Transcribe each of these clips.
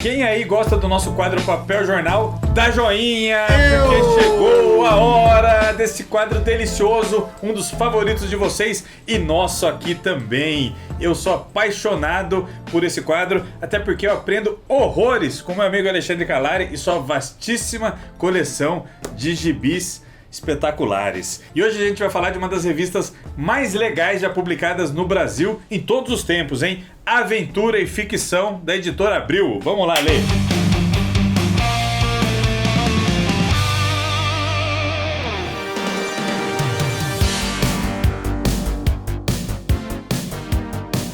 Quem aí gosta do nosso quadro Papel Jornal, dá joinha, porque chegou a hora desse quadro delicioso, um dos favoritos de vocês e nosso aqui também. Eu sou apaixonado por esse quadro, até porque eu aprendo horrores com meu amigo Alexandre Calari e sua vastíssima coleção de gibis espetaculares. E hoje a gente vai falar de uma das revistas mais legais já publicadas no Brasil em todos os tempos, hein? Aventura e Ficção, da editora Abril. Vamos lá, Lê.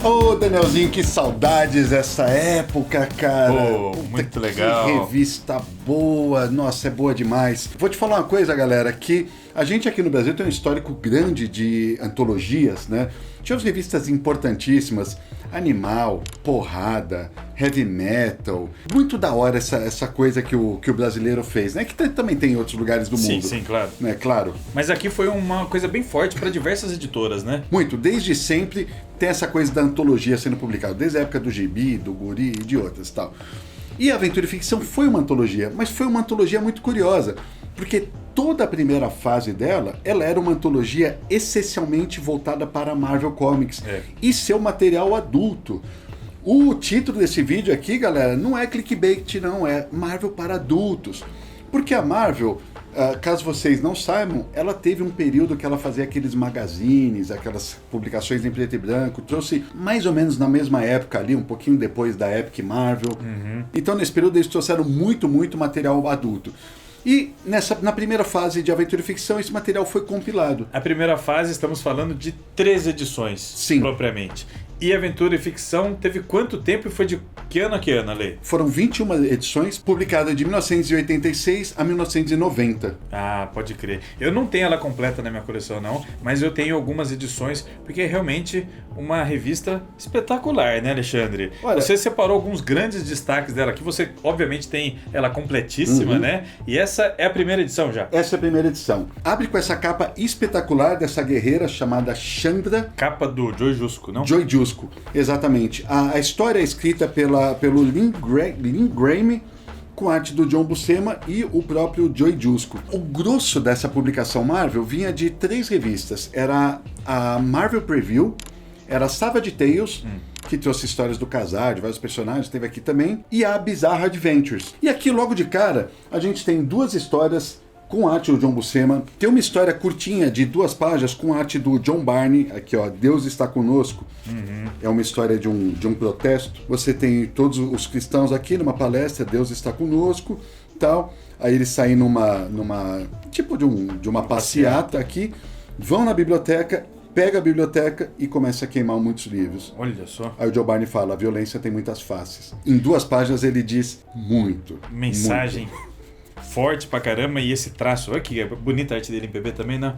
Ô, Danielzinho, que saudades dessa época, cara. Muito legal. Que revista boa. Nossa, é boa demais. Vou te falar uma coisa, galera, que a gente aqui no Brasil tem um histórico grande de antologias, né? Tinha revistas importantíssimas, Animal, Porrada, Heavy Metal. Muito da hora essa coisa que o brasileiro fez, né? Que também tem em outros lugares do mundo. Sim, claro. Né? Claro. Mas aqui foi uma coisa bem forte para diversas editoras, né? Muito. Desde sempre tem essa coisa da antologia sendo publicada. Desde a época do Gibi, do Guri e de outras e tal. E a Aventura e Ficção foi uma antologia, mas foi uma antologia muito curiosa, porque toda a primeira fase dela, ela era uma antologia essencialmente voltada para a Marvel Comics e seu material adulto. O título desse vídeo aqui, galera, não é clickbait, não, é Marvel para adultos. Porque a Marvel, caso vocês não saibam, ela teve um período que ela fazia aqueles magazines, aquelas publicações em preto e branco, trouxe mais ou menos na mesma época ali, um pouquinho depois da Epic Marvel. Então nesse período eles trouxeram muito material adulto. E na primeira fase de Aventura e Ficção, esse material foi compilado. A primeira fase, estamos falando de 3 edições, sim, propriamente. E Aventura e Ficção teve quanto tempo e foi de que ano a que ano, Ale? Foram 21 edições, publicadas de 1986 a 1990. Ah, pode crer. Eu não tenho ela completa na minha coleção, não, mas eu tenho algumas edições, porque é realmente uma revista espetacular, né, Alexandre? Olha, você separou alguns grandes destaques dela, que você, obviamente, tem ela completíssima, né? E essa é a primeira edição já? Essa é a primeira edição. Abre com essa capa espetacular dessa guerreira chamada Chandra. Capa do Joe Jusko, não? Joe Jusko, exatamente. A história é escrita pelo Lynn Graham, com arte do John Buscema e o próprio Joe Jusko. O grosso dessa publicação Marvel vinha de 3 revistas. Era a Marvel Preview, era a Savage Tales, que trouxe histórias do Khazar, de vários personagens, teve aqui também, e a Bizarre Adventures. E aqui, logo de cara, a gente tem 2 histórias com arte do John Buscema. Tem uma história curtinha de 2 páginas com arte do John Barney, aqui ó, Deus está conosco. É uma história de um protesto. Você tem todos os cristãos aqui numa palestra, Deus está conosco, tal. Aí eles saem numa tipo de uma passeata aqui, vão na biblioteca, pega a biblioteca e começa a queimar muitos livros. Olha só. Aí o Joe Barney fala, a violência tem muitas faces. Em 2 páginas ele diz muito. Mensagem muito forte pra caramba, e esse traço, olha que bonita a arte dele em PB também, né?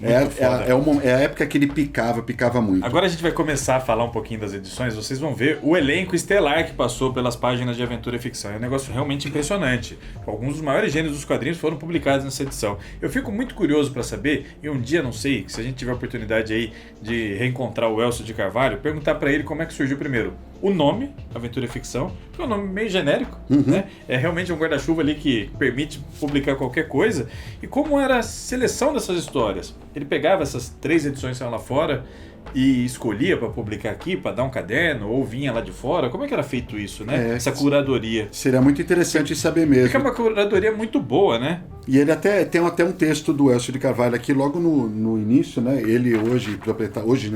É a época que ele picava muito. Agora a gente vai começar a falar um pouquinho das edições, vocês vão ver o elenco estelar que passou pelas páginas de Aventura e Ficção. É um negócio realmente impressionante. Alguns dos maiores gêneros dos quadrinhos foram publicados nessa edição. Eu fico muito curioso para saber, e um dia, não sei, se a gente tiver a oportunidade aí de reencontrar o Elcio de Carvalho, perguntar para ele como é que surgiu primeiro o nome, Aventura e Ficção, que é um nome meio genérico, né? É realmente um guarda-chuva ali que permite publicar qualquer coisa. E como era a seleção dessas histórias? Ele pegava essas 3 edições que estavam lá fora e escolhia para publicar aqui, para dar um caderno, ou vinha lá de fora? Como é que era feito isso, né? Essa curadoria. Seria muito interessante saber mesmo. Porque é uma curadoria muito boa, né? E ele tem até um texto do Elcio de Carvalho aqui logo no início, né? Ele hoje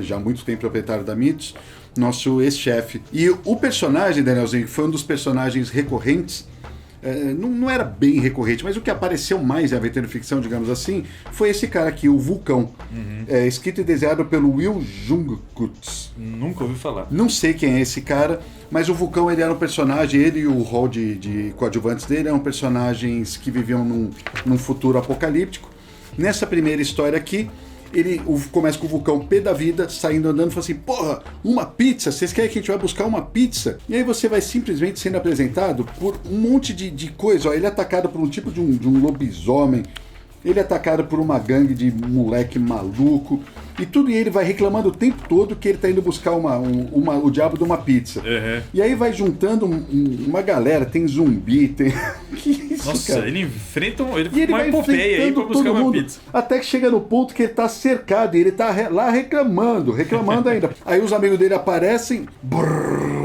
já há muito tempo proprietário da Mitos, nosso ex-chefe. E o personagem, Danielzinho, que foi um dos personagens recorrentes, não era bem recorrente, mas o que apareceu mais em Aventura e Ficção, digamos assim, foi esse cara aqui, o Vulcão. Escrito e desenhado pelo Will Jungkutz. Nunca ouvi falar. Não sei quem é esse cara, mas o Vulcão, ele era um personagem, ele e o hall de coadjuvantes dele eram personagens que viviam num futuro apocalíptico. Nessa primeira história aqui, ele começa com o Vulcão pé da vida, saindo andando e fala assim, porra, uma pizza, vocês querem que a gente vai buscar uma pizza? E aí você vai simplesmente sendo apresentado por um monte de coisa, ó, ele é atacado por um tipo de um lobisomem, ele é atacado por uma gangue de moleque maluco, e tudo, e ele vai reclamando o tempo todo que ele tá indo buscar o diabo de uma pizza. Uhum. E aí vai juntando uma galera, tem zumbi, tem... Que isso, Nossa, cara? ele enfrenta E ele uma vai epopeia aí pra enfrentando buscar todo uma mundo, pizza. até que chega no ponto que ele tá cercado, e ele tá lá reclamando ainda. Aí os amigos dele aparecem,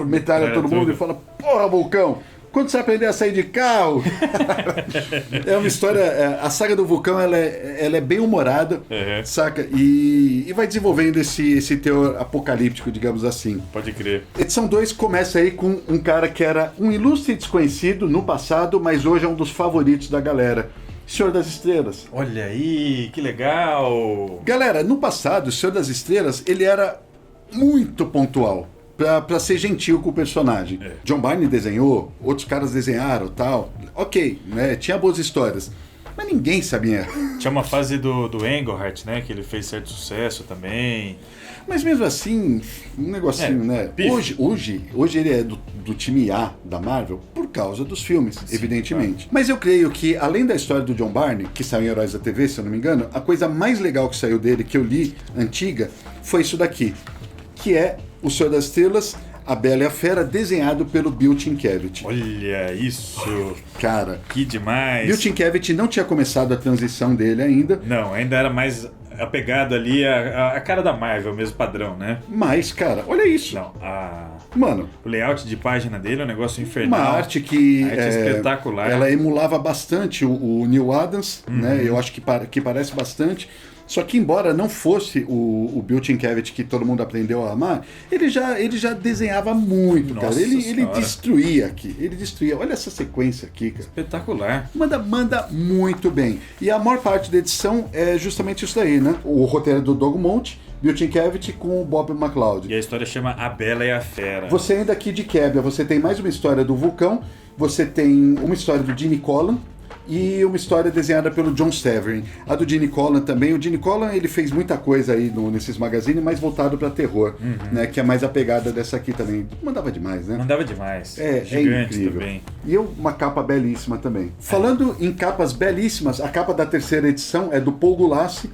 metralha todo mundo tudo. e fala, porra, Vulcão, quando você aprender a sair de carro? É uma história, a saga do Vulcão, ela é bem humorada, saca? E vai desenvolvendo esse teor apocalíptico, digamos assim. Pode crer. Edição 2 começa aí com um cara que era um ilustre desconhecido no passado, mas hoje é um dos favoritos da galera. Senhor das Estrelas. Olha aí, que legal! Galera, no passado, o Senhor das Estrelas, ele era muito pontual pra ser gentil com o personagem. John Byrne desenhou, outros caras desenharam, tal. Ok, né? Tinha boas histórias. Mas ninguém sabia. Tinha uma fase do Englehart, né? Que ele fez certo sucesso também. Mas mesmo assim, um negocinho, né? Pif. Hoje ele é do time A da Marvel por causa dos filmes, Sim, evidentemente. Mas eu creio que, além da história do John Byrne, que saiu em Heróis da TV, se eu não me engano, a coisa mais legal que saiu dele, que eu li, antiga, foi isso daqui. Que é O Senhor das Estrelas, A Bela e a Fera, desenhado pelo Bill Sienkiewicz. Olha isso! Cara, Que demais! Bill Sienkiewicz não tinha começado a transição dele ainda. Não, ainda era mais apegado ali a cara da Marvel, mesmo padrão, né? Mas, cara, olha isso. Não, Mano, o layout de página dele é um negócio uma infernal. arte que Arte espetacular. ela emulava bastante o Neil Adams, né? Eu acho que parece bastante. Só que, embora não fosse o Bill Sienkiewicz que todo mundo aprendeu a amar, ele já desenhava muito, Nossa cara. Ele Senhora. destruía aqui. Ele destruía. Olha essa sequência aqui, cara. Espetacular. Manda muito bem. E a maior parte da edição é justamente isso daí, né? O roteiro do Doug Monte, Bill Sienkiewicz com o Bob McLeod. E a história chama A Bela e a Fera. Você ainda aqui de quebra, você tem mais uma história do Vulcão, você tem uma história do Gene Colan e uma história desenhada pelo John Severin. A do Gene Colan também. O Gene Colan, ele fez muita coisa aí nesses magazines, mais voltado para terror, né? Que é mais a pegada dessa aqui também. Mandava demais, né? Mandava demais. É Gigante incrível. também. E uma capa belíssima também. Falando em capas belíssimas, a capa da terceira edição é do Paul Gulacy.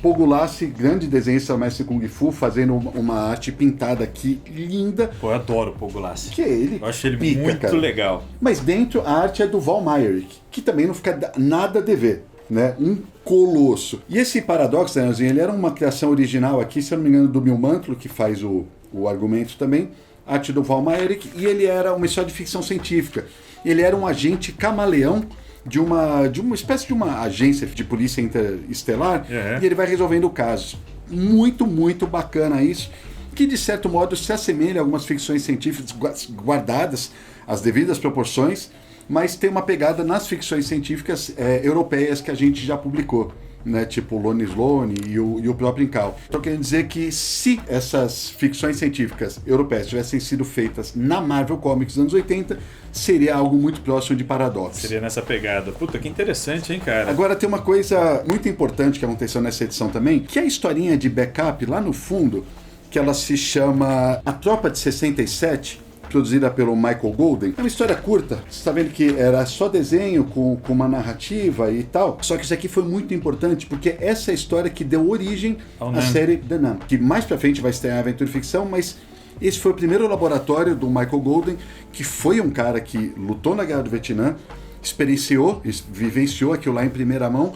Paul Gulacy, grande desenhista mestre Kung Fu, fazendo uma arte pintada aqui, linda. Pô, eu adoro o Paul Gulacy. Que ele Eu acho ele pica, muito cara. legal. Mas dentro a arte é do Val Myrick, que também não fica nada a dever, né? Um colosso. E esse Paradox, Danielzinho, ele era uma criação original aqui, se eu não me engano, do Mil Mantlo, que faz o argumento também, arte do Val Myrick, e ele era uma história de ficção científica. Ele era um agente camaleão de uma espécie de uma agência de polícia interestelar, e ele vai resolvendo casos. Muito, muito bacana isso, que de certo modo se assemelha a algumas ficções científicas guardadas as devidas proporções, mas tem uma pegada nas ficções científicas europeias que a gente já publicou, né? Tipo o Lone Sloane e o próprio Incal. Então querendo dizer que se essas ficções científicas europeias tivessem sido feitas na Marvel Comics dos anos 80, seria algo muito próximo de Paradox. Seria nessa pegada. Puta, que interessante, hein, cara? Agora tem uma coisa muito importante que aconteceu nessa edição também, que é a historinha de backup lá no fundo, que ela se chama A Tropa de 67, produzida pelo Michael Golden. É uma história curta, você está vendo que era só desenho com uma narrativa e tal, só que isso aqui foi muito importante, porque essa é a história que deu origem à série The Nun, que mais pra frente vai estrear Aventura e Ficção, mas esse foi o primeiro laboratório do Michael Golden, que foi um cara que lutou na Guerra do Vietnã, experienciou, vivenciou aquilo lá em primeira mão,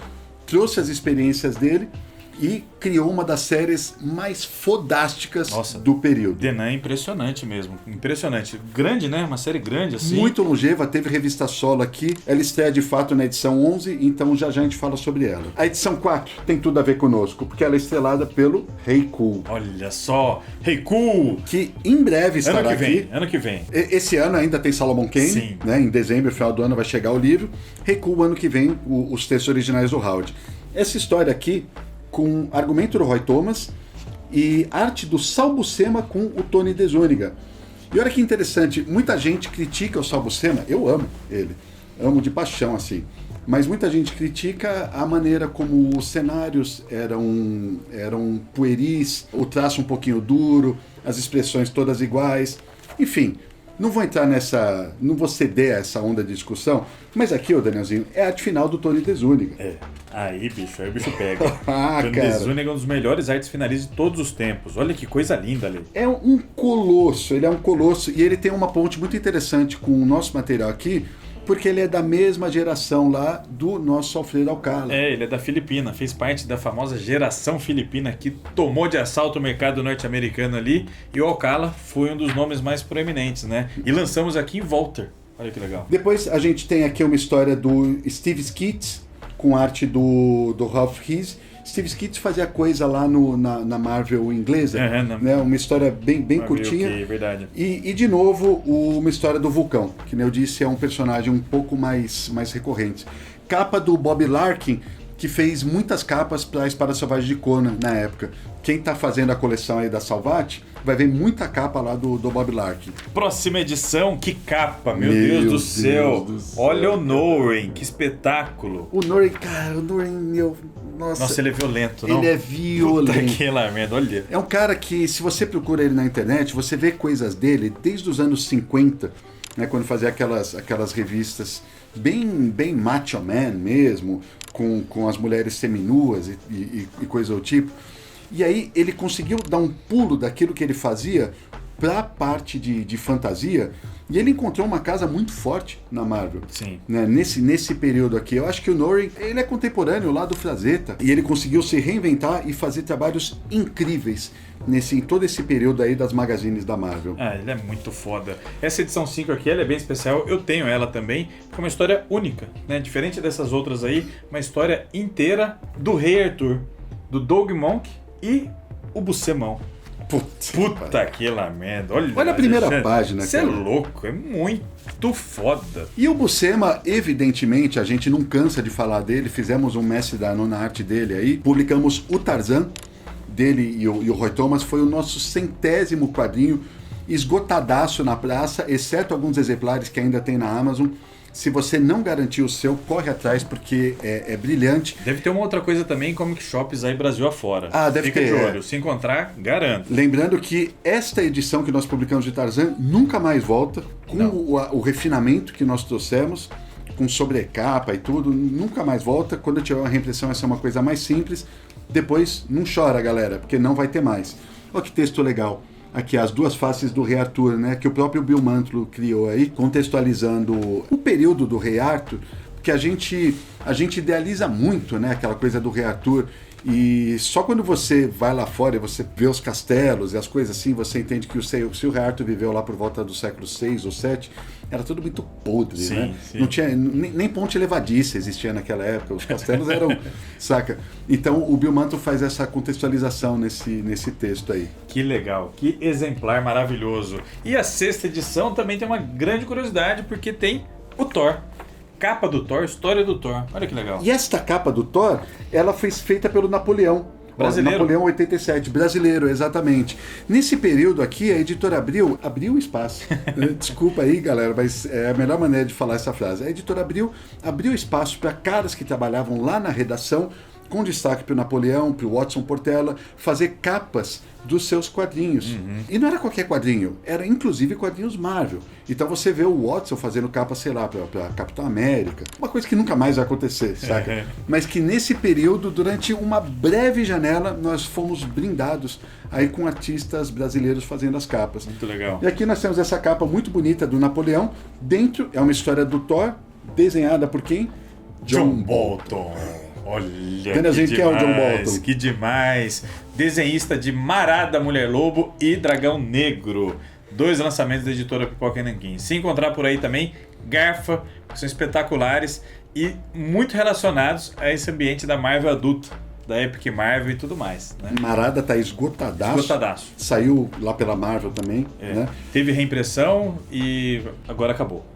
trouxe as experiências dele e criou uma das séries mais fodásticas do período. The Nun é impressionante mesmo. Impressionante. Grande, né? Uma série grande, assim. Muito longeva, teve revista solo aqui. Ela estreia de fato na edição 11, então já a gente fala sobre ela. A edição 4 tem tudo a ver conosco, porque ela é estrelada pelo Heiku. Olha só, Heiku! Que em breve estará aqui. Ano que vem. Esse ano ainda tem Solomon Kane. Sim. Né? Em dezembro, final do ano, vai chegar o livro. Heiku, ano que vem, os textos originais do Howard. Essa história aqui, com argumento do Roy Thomas e arte do Sal Buscema com o Tony DeZuniga. E olha que interessante, muita gente critica o Sal Buscema, eu amo ele, amo de paixão assim, mas muita gente critica a maneira como os cenários eram pueris, o traço um pouquinho duro, as expressões todas iguais, enfim. Não vou entrar nessa... Não vou ceder a essa onda de discussão, mas aqui, ô Danielzinho, é a arte final do Tony DeZuniga. Aí o bicho pega. Tony DeZuniga é um dos melhores artes finalistas de todos os tempos. Olha que coisa linda ali. É um colosso, ele é um colosso, e ele tem uma ponte muito interessante com o nosso material aqui, porque ele é da mesma geração lá do nosso Alfredo Alcala. Ele é da Filipina, fez parte da famosa geração filipina que tomou de assalto o mercado norte-americano ali, e o Alcala foi um dos nomes mais proeminentes, né? E lançamos aqui em Walter. Olha que legal. Depois a gente tem aqui uma história do Steve Skitz, com arte do Ralph Rees. Steve Skitz fazia coisa lá na Marvel inglesa, né? Uma história bem curtinha. Okay, verdade. E de novo, uma história do Vulcão, que nem eu disse, é um personagem um pouco mais recorrente. Capa do Bob Larkin, que fez muitas capas para a Espada Selvagem de Conan na época. Quem está fazendo a coleção aí da Salvat vai ver muita capa lá do Bob Larkin. Próxima edição, que capa, meu Deus do céu. Olha o Norrin, que espetáculo. O Norrin, cara, meu... Nossa, ele é violento, não? Ele é violento. Puta que lá, merda, olha. É um cara que, se você procura ele na internet, você vê coisas dele desde os anos 50, né, quando fazia aquelas revistas bem macho man mesmo, com as mulheres seminuas e coisa do tipo. E aí ele conseguiu dar um pulo daquilo que ele fazia para a parte de fantasia, e ele encontrou uma casa muito forte na Marvel. Sim. Né, nesse período aqui. Eu acho que o Norrin, ele é contemporâneo lá do Frazetta, e ele conseguiu se reinventar e fazer trabalhos incríveis em todo esse período aí das magazines da Marvel. Ele é muito foda. Essa edição 5 aqui, ela é bem especial, eu tenho ela também, porque é uma história única, né? Diferente dessas outras aí, uma história inteira do Rei Arthur, do Doug Monk e o Bucemão. Puta que lá merda. Olha a primeira página. Você é louco, é muito foda. E o Buscema, evidentemente, a gente não cansa de falar dele. Fizemos um mestre da nona arte dele aí. Publicamos o Tarzan, dele e o Roy Thomas. Foi o nosso 100º quadrinho, esgotadaço na praça, exceto alguns exemplares que ainda tem na Amazon. Se você não garantir o seu, corre atrás, porque é brilhante. Deve ter uma outra coisa também em comic shops aí Brasil afora. Deve ter. Fica de olho. Se encontrar, garanto. Lembrando que esta edição que nós publicamos de Tarzan nunca mais volta, com o refinamento que nós trouxemos, com sobrecapa e tudo, nunca mais volta. Quando tiver uma reimpressão, vai ser uma coisa mais simples. Depois, não chora, galera, porque não vai ter mais. Olha que texto legal. Aqui, as duas faces do Rei Arthur, né? Que o próprio Bill Mantlo criou aí, contextualizando o período do Rei Arthur, porque a gente idealiza muito, né? Aquela coisa do Rei Arthur, e só quando você vai lá fora e você vê os castelos e as coisas assim, você entende que se o Rei Arthur viveu lá por volta do século VI ou VII, era tudo muito podre, sim, né? Sim. Não tinha nem ponte levadiça existia naquela época, os castelos eram, saca? Então o Bill Mantlo faz essa contextualização nesse texto aí. Que legal, que exemplar maravilhoso. E a 6ª edição também tem uma grande curiosidade, porque tem o Thor. Capa do Thor, história do Thor. Olha que legal. E esta capa do Thor, ela foi feita pelo Napoleão. Brasileiro. Napoleão 87, brasileiro, exatamente. Nesse período aqui, a editora Abril abriu espaço. Desculpa aí, galera, mas é a melhor maneira de falar essa frase. A editora Abril abriu espaço para caras que trabalhavam lá na redação, com destaque para o Napoleão, para o Watson Portela, fazer capas dos seus quadrinhos. E não era qualquer quadrinho, era inclusive quadrinhos Marvel. Então você vê o Watson fazendo capa, sei lá, para Capitão América. Uma coisa que nunca mais vai acontecer, saca? Mas que nesse período, durante uma breve janela, nós fomos brindados aí com artistas brasileiros fazendo as capas. Muito legal. E aqui nós temos essa capa muito bonita do Napoleão. Dentro é uma história do Thor, desenhada por quem? John Bolton. Olha, que é o John Bolton. Que demais. Desenhista de Marada Mulher Lobo e Dragão Negro. 2 lançamentos da editora Pipoca e Nanquim. Se encontrar por aí também, Garfa, que são espetaculares e muito relacionados a esse ambiente da Marvel adulta, da Epic Marvel e tudo mais, né? Marada tá esgotadaço. Saiu lá pela Marvel também, né? Teve reimpressão e agora acabou,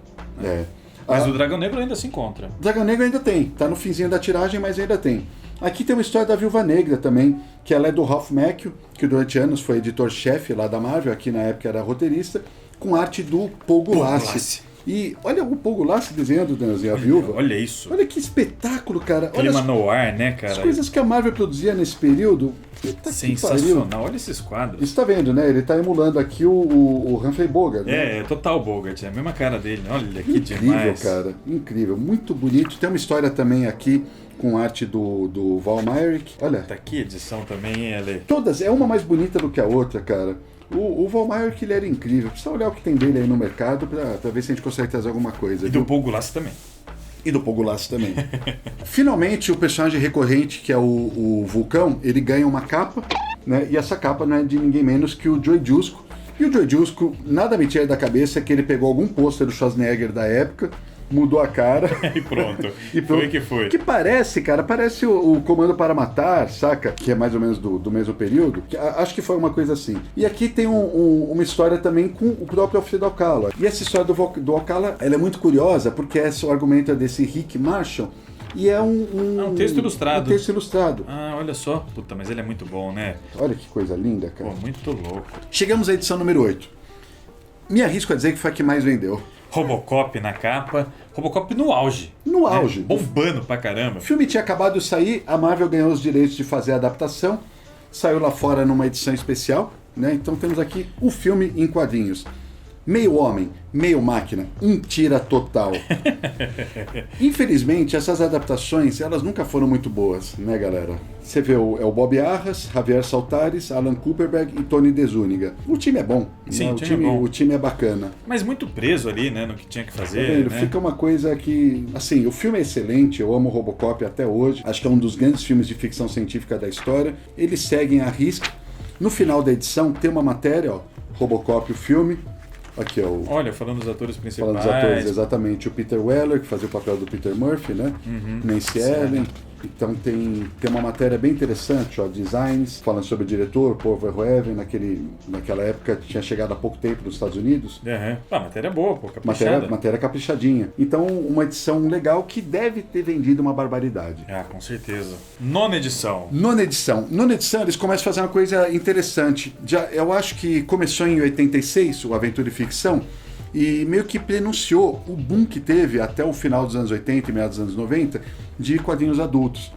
né? Mas o Dragão Negro ainda se encontra. O Dragão Negro ainda tem, tá no finzinho da tiragem, mas ainda tem. Aqui tem uma história da Viúva Negra também, que ela é do Ralph Macchio, que durante anos foi editor-chefe lá da Marvel, aqui na época era roteirista, com arte do Paul Gulacy. E olha o Paul Gulacy desenhando a Viúva. Olha isso. Olha que espetáculo, cara. Clima Olha noir, né, cara? as coisas que a Marvel produzia nesse período. Puta sensacional. Olha esses quadros. Você tá vendo, né? Ele tá emulando aqui o Humphrey Bogart. Né? É total Bogart. É a mesma cara dele. Olha que Incrível, demais. cara. Incrível. Muito bonito. Tem uma história também aqui com arte do Val Myrick. Olha. Tá aqui a edição também, hein, Ale? Todas. É uma mais bonita do que a outra, cara. O Val Myrick, ele era incrível. Precisa olhar o que tem dele aí no mercado pra ver se a gente consegue trazer alguma coisa. E do Paul Gulacy também. E do Paul Gulacy também. Finalmente, o personagem recorrente, que é o Vulcão, ele ganha uma capa, né? E essa capa não é de ninguém menos que o Joe Jusko. E o Joe Jusko, nada me tira da cabeça que ele pegou algum pôster do Schwarzenegger da época, mudou a cara. E pronto. E pronto. Foi que foi. Que parece, cara, parece o Comando para Matar, saca? Que é mais ou menos do mesmo período. Acho que foi uma coisa assim. E aqui tem uma história também com o próprio Alfred Alcala. E essa história do Alcala, ela é muito curiosa, porque o argumento é desse Rick Marshall. E é um texto ilustrado. Um texto ilustrado. Ah, olha só. Puta, mas ele é muito bom, né? Olha que coisa linda, cara. Pô, muito louco. Chegamos à edição número 8. Me arrisco a dizer que foi a que mais vendeu. Robocop na capa. Robocop no auge. No auge. Bombando pra caramba. O filme tinha acabado de sair, a Marvel ganhou os direitos de fazer a adaptação. Saiu lá fora numa edição especial, né? Então temos aqui o filme em quadrinhos. Meio homem, meio máquina, um tira total. Infelizmente, essas adaptações, elas nunca foram muito boas, né, galera? Você vê o Bob Arras, Javier Saltares, Alan Kuperberg e Tony DeZuniga. O time é bom. Sim, né? O time é bacana. Mas muito preso ali, né, no que tinha que fazer. Tá vendo? Né? Fica uma coisa que... Assim, o filme é excelente, eu amo Robocop até hoje. Acho que é um dos grandes filmes de ficção científica da história. Eles seguem a risca. No final da edição tem uma matéria, ó, Robocop, o filme. Aqui, ó. Olha, falando dos atores principais. Falando dos atores, exatamente. O Peter Weller, que fazia o papel do Peter Murphy, né? Nancy Allen. Então tem uma matéria bem interessante, ó, designs, falando sobre o diretor, Paul Verhoeven, naquela época tinha chegado há pouco tempo nos Estados Unidos. Uhum. Ah, matéria boa, pô, caprichada. Matéria caprichadinha. Então, uma edição legal que deve ter vendido uma barbaridade. Ah, com certeza. Nona edição. Nona edição, eles começam a fazer uma coisa interessante. Eu acho que começou em 86, o Aventura e Ficção, e meio que prenunciou o boom que teve até o final dos anos 80 e meados dos anos 90 de quadrinhos adultos.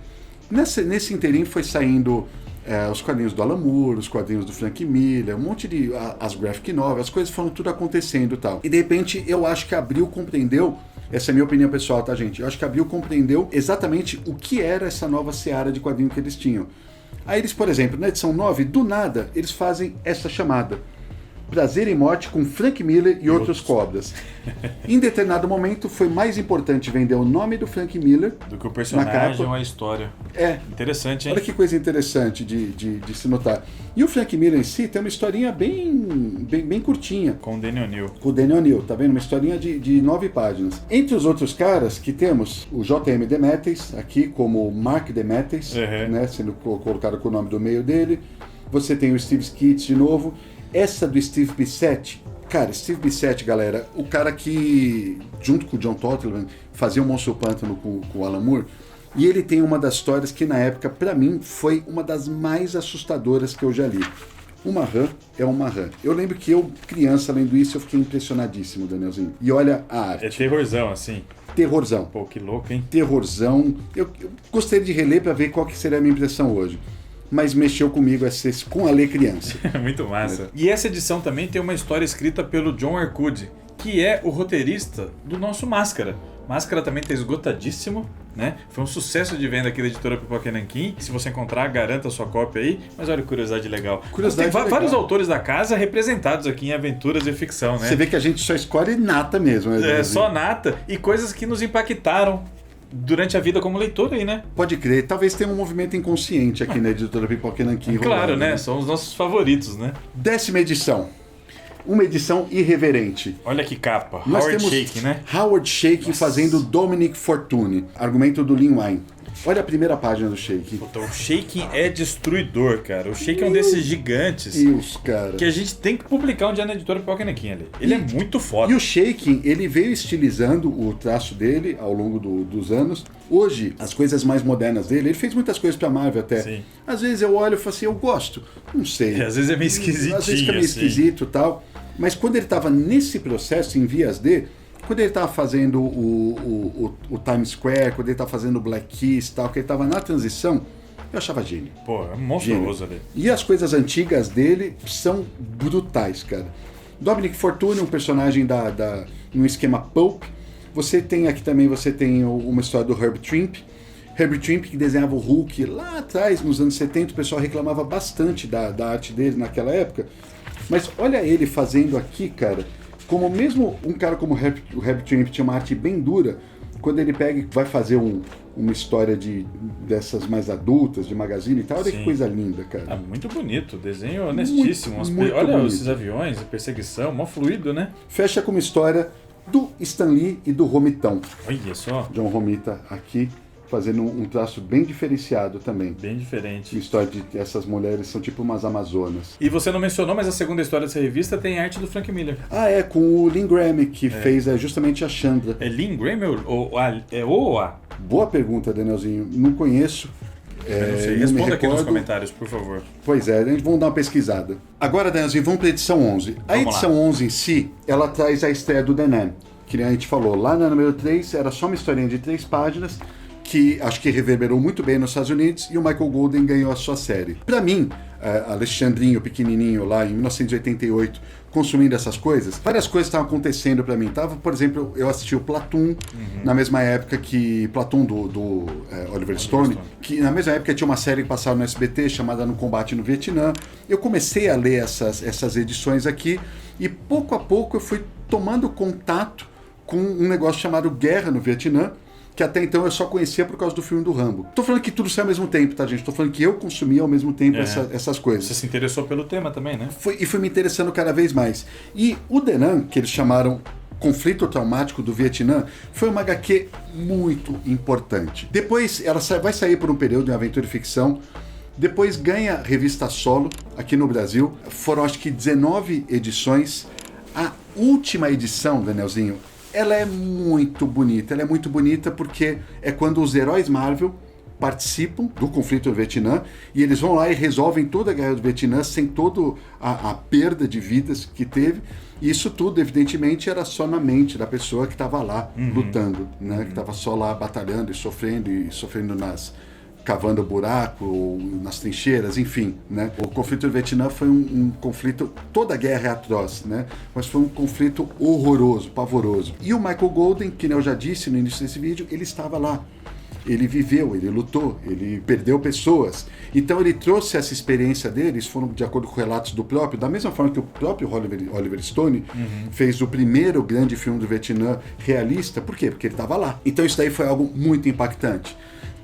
Nesse inteirinho foi saindo os quadrinhos do Alan Moore, os quadrinhos do Frank Miller, um monte de... as graphic novels, as coisas foram tudo acontecendo e tal. E de repente eu acho que a Abril compreendeu, essa é a minha opinião pessoal, tá, gente? Eu acho que a Abril compreendeu exatamente o que era essa nova seara de quadrinho que eles tinham. Aí eles, por exemplo, na edição 9, do nada, eles fazem essa chamada: Prazer e Morte com Frank Miller e outros cobras. Em determinado momento foi mais importante vender o nome do Frank Miller do que o personagem ou a história. É. Interessante, hein? Olha que coisa interessante de se notar. E o Frank Miller em si tem uma historinha bem curtinha. Com o Daniel O'Neill. Com o Daniel O'Neill, tá vendo? Uma historinha de 9 páginas. Entre os outros caras que temos o J.M. DeMatteis, aqui como Mark DeMatteis, né, sendo colocado com o nome do meio dele. Você tem o Steve Skitz de novo. Essa do Steve Bissette, cara, Steve Bissette, galera, o cara que, junto com o John Totleben, fazia o Monstro do Pântano com o Alan Moore, e ele tem uma das histórias que, na época, pra mim, foi uma das mais assustadoras que eu já li. Uma rã é uma rã. Eu lembro que eu, criança, lendo isso, eu fiquei impressionadíssimo, Danielzinho. E olha a arte. É terrorzão, assim. Terrorzão. Pô, que louco, hein? Terrorzão. Eu gostaria de reler pra ver qual que seria a minha impressão hoje. Mas mexeu comigo com a Lê criança. Muito massa. E essa edição também tem uma história escrita pelo John Arcudi, que é o roteirista do nosso Máscara. Máscara também tá esgotadíssimo, né? Foi um sucesso de venda aqui da editora Pipoca Nanquim. Se você encontrar, garanta a sua cópia aí. Mas olha que curiosidade legal. Tem vários autores da casa representados aqui em aventuras e ficção, né? Você vê que a gente só escolhe nata mesmo. Né? É, só nata e coisas que nos impactaram durante a vida como leitor aí, né? Pode crer. Talvez tenha um movimento inconsciente aqui na editora Pipoca Nanquim. Claro, né? São os nossos favoritos, né? 10ª edição. Uma edição irreverente. Olha que capa. Nós Howard temos Chaykin, né? Howard Chaykin fazendo Dominic Fortune. Argumento do Lin Wine. Olha a primeira página do Chaykin. Puta, o Chaykin é destruidor, cara. O Chaykin é um desses gigantes cara. que a gente tem que publicar um dia na editora Pipoca Nanquim ali. Ele é muito foda. E o Chaykin, ele veio estilizando o traço dele ao longo dos anos. Hoje, as coisas mais modernas dele, ele fez muitas coisas pra Marvel até. Sim. Às vezes eu olho e falo assim, eu gosto. Não sei. Às vezes é meio esquisitinho. Às vezes fica meio esquisito e tal. Mas quando ele estava nesse processo, em vias de, Quando ele tava fazendo o Times Square, quando ele tava fazendo o Black Keys e tal, que ele tava na transição, eu achava gênio. Pô, é monstruoso ali. E as coisas antigas dele são brutais, cara. Dominic Fortune, um personagem no esquema pulp. Você tem aqui também, uma história do Herb Trimpe. Herb Trimpe, que desenhava o Hulk lá atrás, nos anos 70, o pessoal reclamava bastante da arte dele naquela época. Mas olha ele fazendo aqui, cara, como mesmo um cara como o Herb Trimpe tinha uma arte bem dura, quando ele pega e vai fazer uma história dessas mais adultas, de magazine e tal, olha que coisa linda, cara. Ah, muito bonito, desenho honestíssimo. Muito olha bonito. esses aviões, a perseguição, mó fluido, né? Fecha com uma história do Stan Lee e do Romitão. Olha só. John Romita aqui, fazendo um traço bem diferenciado também. Bem diferente. A história de essas mulheres são tipo umas amazonas. E você não mencionou, mas a segunda história dessa revista tem arte do Frank Miller. Ah, é, com o Lynn Graham, que fez justamente a Chandra. É Lynn Graham ou a? Boa pergunta, Danielzinho. Não conheço. Eu não sei. não me Responda aqui nos recordo. comentários, por favor. Pois é, a gente vamos dar uma pesquisada. Agora, Danielzinho, vamos para a edição 11. A Vamos edição 11 em si, ela traz a estreia do Denan, que nem a gente falou. Lá na número 3, era só uma historinha de 3 páginas, que acho que reverberou muito bem nos Estados Unidos, e o Michael Golden ganhou a sua série. Para mim, Alexandrinho pequenininho lá em 1988, consumindo essas coisas, várias coisas estavam acontecendo para mim. Por exemplo, eu assisti o Platoon na mesma época que Platoon do Oliver Stone, que na mesma época tinha uma série que passava no SBT chamada No Combate no Vietnã. Eu comecei a ler essas edições aqui e pouco a pouco eu fui tomando contato com um negócio chamado Guerra no Vietnã, que até então eu só conhecia por causa do filme do Rambo. Tô falando que tudo saiu ao mesmo tempo, tá, gente? Tô falando que eu consumia ao mesmo tempo essas coisas. Você se interessou pelo tema também, né? E fui me interessando cada vez mais. E o Denan, que eles chamaram Conflito Traumático do Vietnã, foi uma HQ muito importante. Depois ela vai sair por um período em aventura e ficção. Depois ganha revista solo aqui no Brasil. Foram acho que 19 edições. A última edição, Danielzinho, ela é muito bonita. Ela é muito bonita porque é quando os heróis Marvel participam do conflito do Vietnã e eles vão lá e resolvem toda a guerra do Vietnã sem toda a perda de vidas que teve. E isso tudo, evidentemente, era só na mente da pessoa que estava lá lutando, né? Que estava só lá batalhando e sofrendo cavando buraco, ou nas trincheiras, enfim, né? O conflito do Vietnã foi um conflito, toda a guerra é atroz, né? Mas foi um conflito horroroso, pavoroso. E o Michael Golden, que eu já disse no início desse vídeo, ele estava lá. Ele viveu, ele lutou, ele perdeu pessoas. Então ele trouxe essa experiência deles, foram de acordo com relatos do próprio, da mesma forma que o próprio Oliver Stone fez o primeiro grande filme do Vietnã realista. Por quê? Porque ele estava lá. Então isso daí foi algo muito impactante.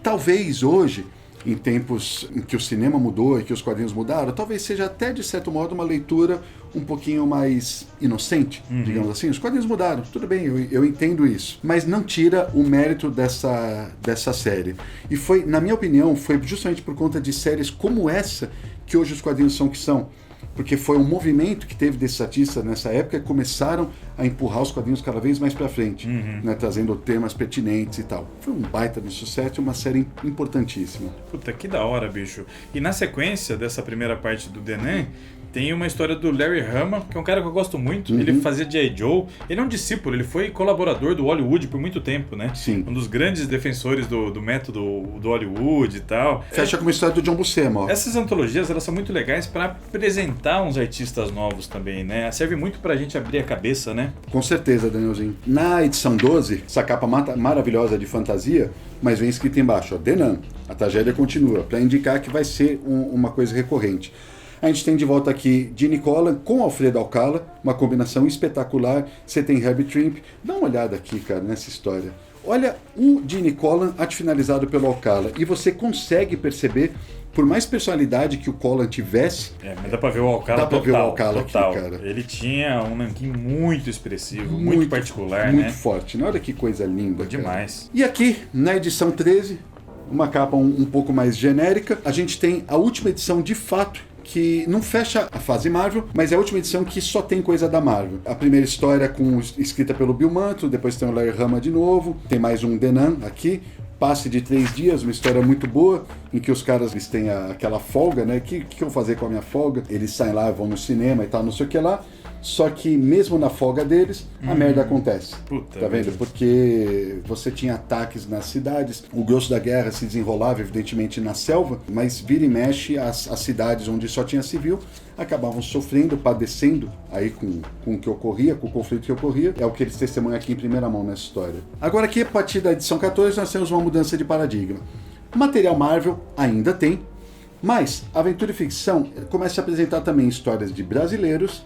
Talvez hoje, em tempos em que o cinema mudou e que os quadrinhos mudaram, talvez seja até, de certo modo, uma leitura um pouquinho mais inocente, digamos assim. Os quadrinhos mudaram, tudo bem, eu entendo isso. Mas não tira o mérito dessa série. E foi, na minha opinião, foi justamente por conta de séries como essa que hoje os quadrinhos são o que são. Porque foi um movimento que teve desses artistas nessa época que começaram a empurrar os quadrinhos cada vez mais pra frente, né, trazendo temas pertinentes e tal. Foi um baita de sucesso e uma série importantíssima. Puta, que da hora, bicho. E na sequência dessa primeira parte do Denan, tem uma história do Larry Hama, que é um cara que eu gosto muito. Ele fazia G.I. Joe. Ele é um discípulo, ele foi colaborador do Hollywood por muito tempo, né? Sim. Um dos grandes defensores do método do Hollywood e tal. Fecha com uma história do John Buscema, ó. Essas antologias, elas são muito legais para apresentar uns artistas novos também, né? Serve muito pra gente abrir a cabeça, né? Com certeza, Danielzinho. Na edição 12, essa capa maravilhosa de fantasia, mas vem escrito embaixo, ó, Denan, a tragédia continua, para indicar que vai ser uma coisa recorrente. A gente tem de volta aqui Gene Colan com Alfredo Alcala, uma combinação espetacular. Você tem Herbie Trimpe. Dá uma olhada aqui, cara, nessa história. Olha o Gene Colan, arte finalizado pelo Alcala, e você consegue perceber, por mais personalidade que o Colan tivesse... mas dá pra ver o Alcala dá pra total. ver o Alcala total. aqui, cara. Ele tinha um nanquim muito expressivo, muito particular, muito né? forte. Olha que coisa linda, Demais. Cara. E aqui, na edição 13, uma capa um pouco mais genérica, a gente tem a última edição de fato, que não fecha a fase Marvel, mas é a última edição que só tem coisa da Marvel. A primeira história escrita pelo Bill Mantlo, depois tem o Larry Hama de novo, tem mais um Denan aqui, passe de 3 dias, uma história muito boa, em que os caras eles têm aquela folga, né? O que eu vou fazer com a minha folga? Eles saem lá, vão no cinema e tal, não sei o que lá. Só que mesmo na folga deles, a merda acontece. Puta tá vendo? vida. Porque você tinha ataques nas cidades, o grosso da guerra se desenrolava evidentemente na selva, mas vira e mexe as cidades onde só tinha civil acabavam sofrendo, padecendo aí com o que ocorria, com o conflito que ocorria. É o que eles testemunham aqui em primeira mão nessa história. Agora aqui, a partir da edição 14, nós temos uma mudança de paradigma. Material Marvel ainda tem, mas a aventura e ficção começa a apresentar também histórias de brasileiros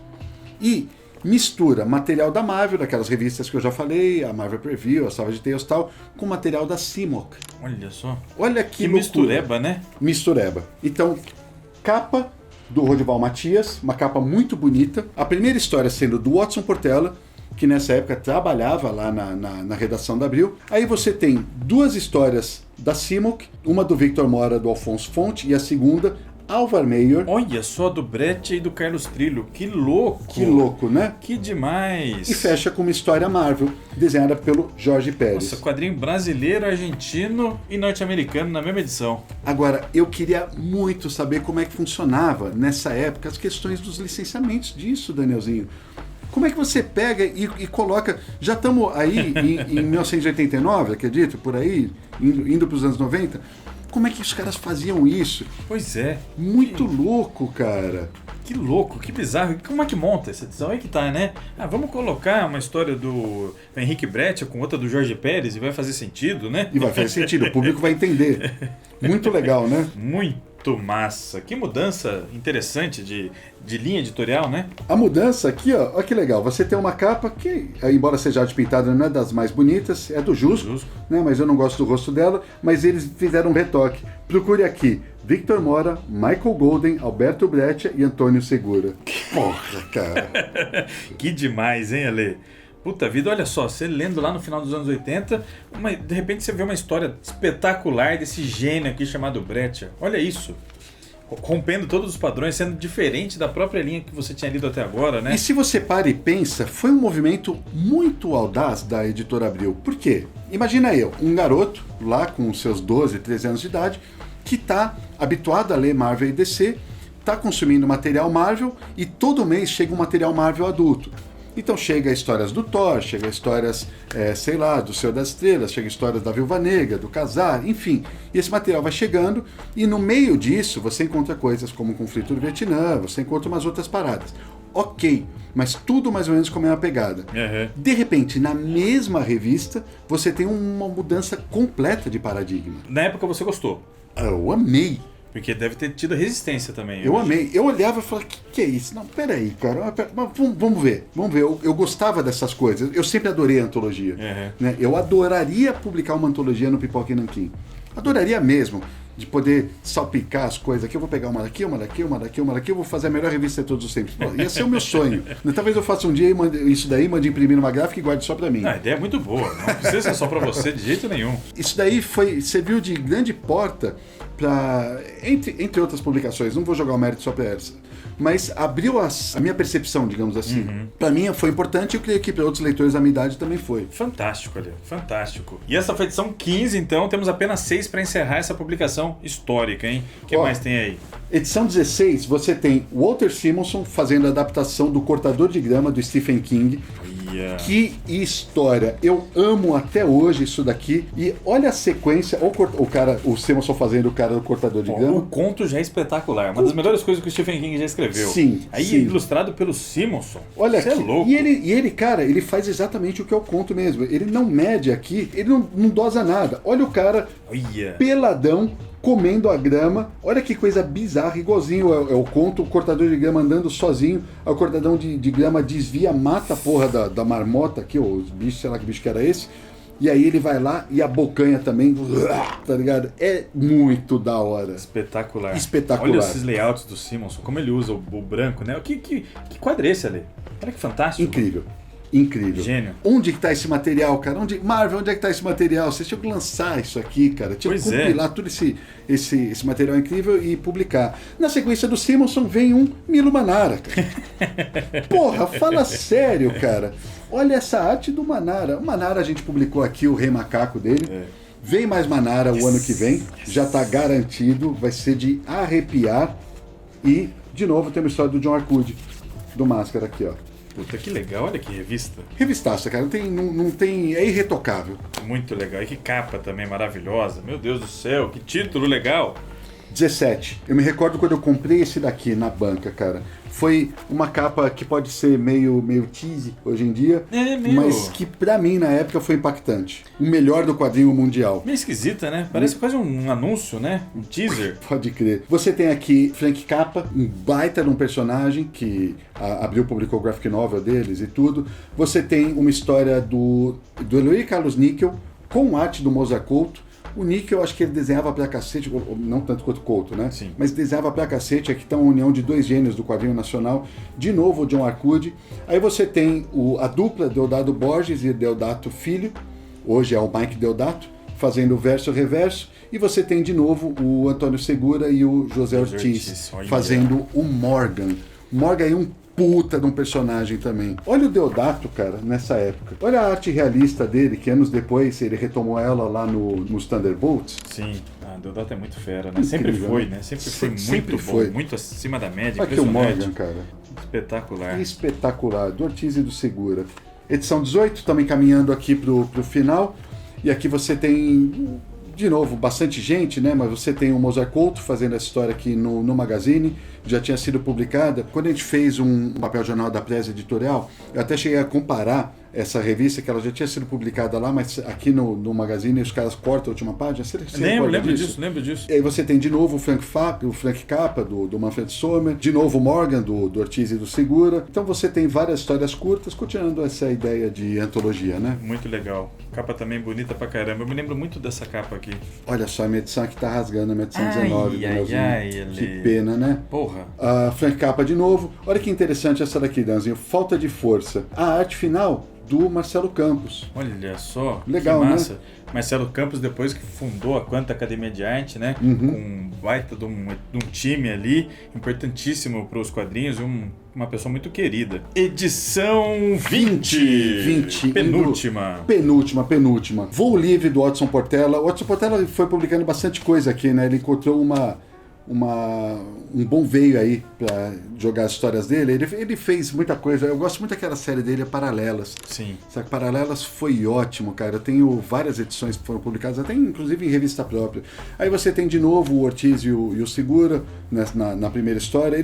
e mistura material da Marvel, daquelas revistas que eu já falei, a Marvel Preview, a Savage Tales e tal, com material da CMOC. Olha só. Olha que loucura. mistureba, né? Mistureba. Então, capa do Rodival Matias, uma capa muito bonita. A primeira história sendo do Watson Portela, que nessa época trabalhava lá na redação da Abril. Aí você tem duas histórias da CMOC, uma do Victor Mora, do Alfonso Fonte, e a segunda, Alvar Meyer. Olha só, do Brett e do Carlos Trillo. Que louco! Que louco, né? Que demais! E fecha com uma história Marvel, desenhada pelo Jorge Pérez. Nossa, quadrinho brasileiro, argentino e norte-americano na mesma edição. Agora, eu queria muito saber como é que funcionava nessa época as questões dos licenciamentos disso, Danielzinho. Como é que você pega e coloca... Já estamos aí em 1989, acredito, por aí, indo para os anos 90. Como é que os caras faziam isso? Pois é. Muito louco, cara. Que louco, que bizarro. Como é que monta essa edição? Aí que tá, né? Ah, vamos colocar uma história do Henrique Brett com outra do Jorge Pérez e vai fazer sentido, né? E vai fazer sentido, o público vai entender. Muito legal, né? Muito massa. Que mudança interessante de linha editorial, né? A mudança aqui, ó, olha que legal. Você tem uma capa que, embora seja arte pintada, não é das mais bonitas, é do Jusco, né? Mas eu não gosto do rosto dela, mas eles fizeram um retoque. Procure aqui, Victor Mora, Michael Golden, Alberto Breccia e Antônio Segura. Porra, cara. Que demais, hein, Ale? Puta vida, olha só, você lendo lá no final dos anos 80, de repente você vê uma história espetacular desse gênio aqui chamado Breccia. Olha isso. Rompendo todos os padrões, sendo diferente da própria linha que você tinha lido até agora, né? E se você para e pensa, foi um movimento muito audaz da editora Abril. Por quê? Imagina eu, um garoto, lá com seus 12, 13 anos de idade, que está habituado a ler Marvel e DC, está consumindo material Marvel e todo mês chega um material Marvel adulto. Então chega histórias do Thor, chega histórias, sei lá, do Senhor das Estrelas, chega histórias da Viúva Negra, do Khazar, enfim. E esse material vai chegando e no meio disso você encontra coisas como o conflito do Vietnã, você encontra umas outras paradas. Ok, mas tudo mais ou menos com a mesma pegada. Uhum. De repente, na mesma revista, você tem uma mudança completa de paradigma. Na época você gostou? Eu amei. Porque deve ter tido resistência também. Eu amei. Eu olhava e falava, que é isso? Não, peraí, cara. Vamos ver. Eu gostava dessas coisas. Eu sempre adorei a antologia. Uhum. Né? Eu adoraria publicar uma antologia no Pipoca e Nanquim. Adoraria mesmo. De poder salpicar as coisas aqui. Eu vou pegar uma daqui, uma daqui, uma daqui, uma daqui. Eu vou fazer a melhor revista de todos os tempos. Pô, ia ser o meu sonho. Talvez eu faça um dia isso daí, mande imprimir numa gráfica e guarde só pra mim. A ideia é muito boa. Não precisa ser só pra você de jeito nenhum. Isso daí serviu de grande porta para, entre outras publicações, não vou jogar o mérito só para essa, mas abriu a minha percepção, digamos assim. Para mim foi importante e eu creio que para outros leitores da minha idade também foi. Fantástico, ali, fantástico. E essa foi a edição 15, então, temos apenas 6 para encerrar essa publicação histórica, hein? O que mais tem aí? Edição 16, você tem Walter Simonson fazendo a adaptação do Cortador de Grama do Stephen King. Que história! Eu amo até hoje isso daqui. E olha a sequência, o Simonson fazendo o cara do Cortador de Grama. O conto já é espetacular, uma das melhores coisas que o Stephen King já escreveu. Sim. Aí sim. Ilustrado pelo Simonson. Olha aqui. É louco. E ele, cara, ele faz exatamente o que é o conto mesmo. Ele não mede aqui, ele não dosa nada. Olha o cara peladão, comendo a grama. Olha que coisa bizarra, igualzinho é o conto, o cortador de grama andando sozinho, o cortador de grama desvia, mata a porra da marmota aqui, ou os bichos, sei lá que bicho que era esse, e aí ele vai lá e abocanha também, tá ligado? É muito da hora. Espetacular. Espetacular. Olha esses layouts do Simonson, como ele usa o branco, né? Que quadro é esse ali? Olha que fantástico. Incrível. Incrível. Gênio. Onde que tá esse material, cara? Marvel, onde é que tá esse material? Vocês tinham que lançar isso aqui, cara. Tinham que compilar todo esse material incrível e publicar. Na sequência do Simonson vem um Milo Manara, cara. Porra, fala sério, cara. Olha essa arte do Manara. O Manara a gente publicou aqui o Rei Macaco dele. Vem mais Manara o ano que vem. Já tá garantido. Vai ser de arrepiar. E, de novo, tem uma história do John Arcudi, do Máscara aqui, ó. Puta, que legal, olha que revista. Revistaça, cara, não tem, é irretocável. Muito legal. E que capa também maravilhosa. Meu Deus do céu, que título legal. 17. Eu me recordo quando eu comprei esse daqui na banca, cara. Foi uma capa que pode ser meio cheesy hoje em dia, mas que pra mim na época foi impactante. O melhor do quadrinho mundial. Meio esquisita, né? Parece quase um anúncio, né? Um teaser. Pode crer. Você tem aqui Frank Capra, um baita de um personagem que abriu, publicou o graphic novel deles e tudo. Você tem uma história do Eloy Carlos Níquel com arte do Mozart Couto. O Nick, eu acho que ele desenhava pra cacete, não tanto quanto o Couto, né? Sim. Mas desenhava pra cacete. Aqui tá uma união de dois gênios do quadrinho nacional. De novo, o John Arcudi. Aí você tem a dupla Deodato Borges e Deodato Filho. Hoje é o Mike Deodato, fazendo o verso-reverso. E você tem de novo o Antônio Segura e o José Ortiz fazendo o Morgan. Morgan é um puta de um personagem também. Olha o Deodato, cara, nessa época. Olha a arte realista dele, que anos depois ele retomou ela lá nos Thunderbolts. Sim, Deodato é muito fera, né? Sempre foi, né? Sempre foi muito bom, muito acima da média. Olha aqui o Morgan, cara. Espetacular. Espetacular, do Ortiz e do Segura. Edição 18, estamos encaminhando aqui pro final. E aqui você tem, de novo, bastante gente, né? Mas você tem o Mozart Couto fazendo essa história aqui no Magazine. Já tinha sido publicada. Quando a gente fez um papel jornal da Presa Editorial, eu até cheguei a comparar essa revista, que ela já tinha sido publicada lá, mas aqui no Magazine os caras cortam a última página. Você lembro disso. E aí você tem de novo o Frank Capra, do Manfred Sommer, de novo o Morgan, do Ortiz e do Segura. Então você tem várias histórias curtas, continuando essa ideia de antologia, né? Muito legal. Capa também bonita pra caramba. Eu me lembro muito dessa capa aqui. Olha só, a minha edição aqui tá rasgando, a minha edição 19. Que pena, né? Porra. Frank Capra de novo. Olha que interessante essa daqui, Danzinho. Falta de força. A arte final do Marcelo Campos. Olha só, legal, que massa. Né? Marcelo Campos, depois que fundou a Quanta Academia de Arte, né? Uhum. Com um baita de um time ali, importantíssimo para os quadrinhos, uma pessoa muito querida. Edição 20. Penúltima. Voo livre do Watson Portela. O Watson Portela foi publicando bastante coisa aqui, né? Ele encontrou um bom veio aí pra jogar as histórias dele. Ele fez muita coisa. Eu gosto muito daquela série dele, Paralelas. Sim. Sabe, Paralelas foi ótimo, cara. Eu tenho várias edições que foram publicadas, até inclusive em revista própria. Aí você tem de novo o Ortiz e o Segura, né, na primeira história.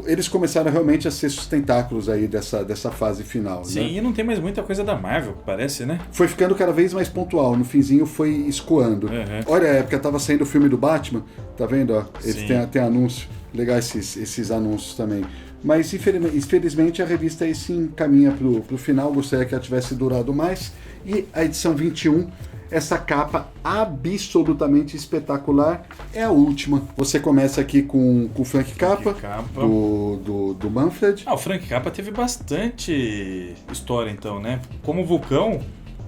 Eles começaram realmente a ser sustentáculos aí dessa fase final. Sim, né? E não tem mais muita coisa da Marvel, parece, né? Foi ficando cada vez mais pontual. No finzinho foi escoando. Uhum. Olha, a época tava saindo o filme do Batman, tá vendo? Ó? Eles Sim. têm anúncio. Legal esses anúncios também. Mas infelizmente a revista aí se encaminha pro final. Gostaria que ela tivesse durado mais. E a edição 21, essa capa absolutamente espetacular, é a última. Você começa aqui com o Frank Capra, do Manfred. O Frank Capra teve bastante história então, né? Como Vulcão,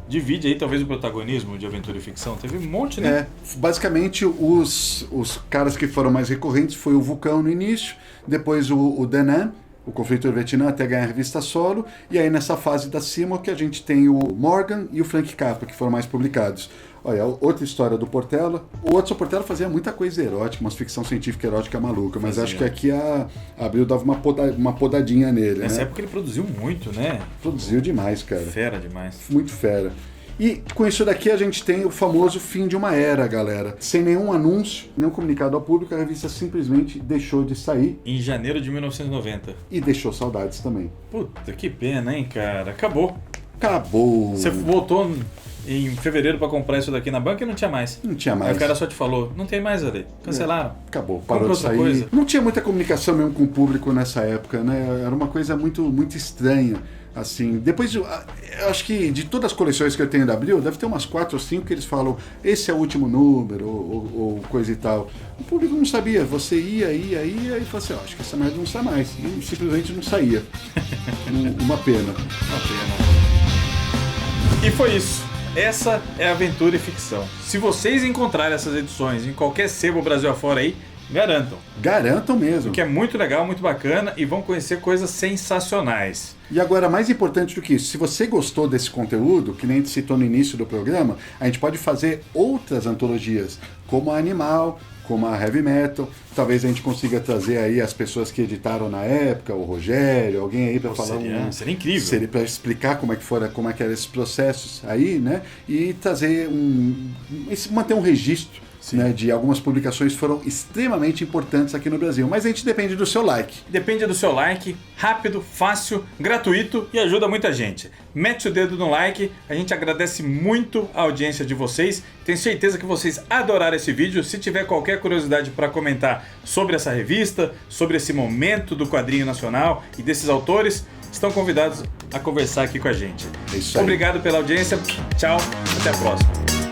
divide aí talvez o protagonismo de aventura e ficção. Teve um monte, né? Basicamente os caras que foram mais recorrentes foi o Vulcão no início, depois o Danan, o Conflito do Vietnã, até ganhar a revista solo, e aí nessa fase da Simon que a gente tem o Morgan e o Frank Capra, que foram mais publicados. Olha, outra história do Portela. O Watson Portela fazia muita coisa erótica, umas ficção científica erótica maluca, mas acho que aqui a Abril dava uma podadinha nele. Nessa né? época ele produziu muito, né? Produziu demais, cara. Fera demais. Muito fera. E com isso daqui a gente tem o famoso fim de uma era, galera. Sem nenhum anúncio, nenhum comunicado ao público, a revista simplesmente deixou de sair. Em janeiro de 1990. E deixou saudades também. Puta, que pena, hein, cara? Acabou. Você voltou em fevereiro pra comprar isso daqui na banca e não tinha mais. Não tinha mais. Aí o cara só te falou, não tem mais ali. Cancelaram. Acabou, parou de sair. Coisa. Não tinha muita comunicação mesmo com o público nessa época, né? Era uma coisa muito, muito estranha. Assim, depois, eu acho que de todas as coleções que eu tenho da Abril, deve ter umas 4 ou 5 que eles falam, esse é o último número, ou coisa e tal. O público não sabia, você ia, e falava assim, acho que essa merda não sai mais. E simplesmente não saía. Uma pena. Uma pena. E foi isso. Essa é Aventura e Ficção. Se vocês encontrarem essas edições em qualquer sebo Brasil afora aí, Garantam. Garantam mesmo. Que é muito legal, muito bacana e vão conhecer coisas sensacionais. E agora, mais importante do que isso, se você gostou desse conteúdo, que nem a gente citou no início do programa, a gente pode fazer outras antologias, como a Animal, como a Heavy Metal. Talvez a gente consiga trazer aí as pessoas que editaram na época, o Rogério, alguém aí para falar seria incrível. Seria para explicar como é que eram esses processos aí, né? E trazer manter um registro, né, de algumas publicações que foram extremamente importantes aqui no Brasil. Mas a gente depende do seu like. Depende do seu like, rápido, fácil, gratuito e ajuda muita gente. Mete o dedo no like, a gente agradece muito a audiência de vocês. Tenho certeza que vocês adoraram esse vídeo. Se tiver qualquer curiosidade para comentar sobre essa revista, sobre esse momento do quadrinho nacional e desses autores, estão convidados a conversar aqui com a gente. É isso aí. Obrigado pela audiência, tchau, até a próxima.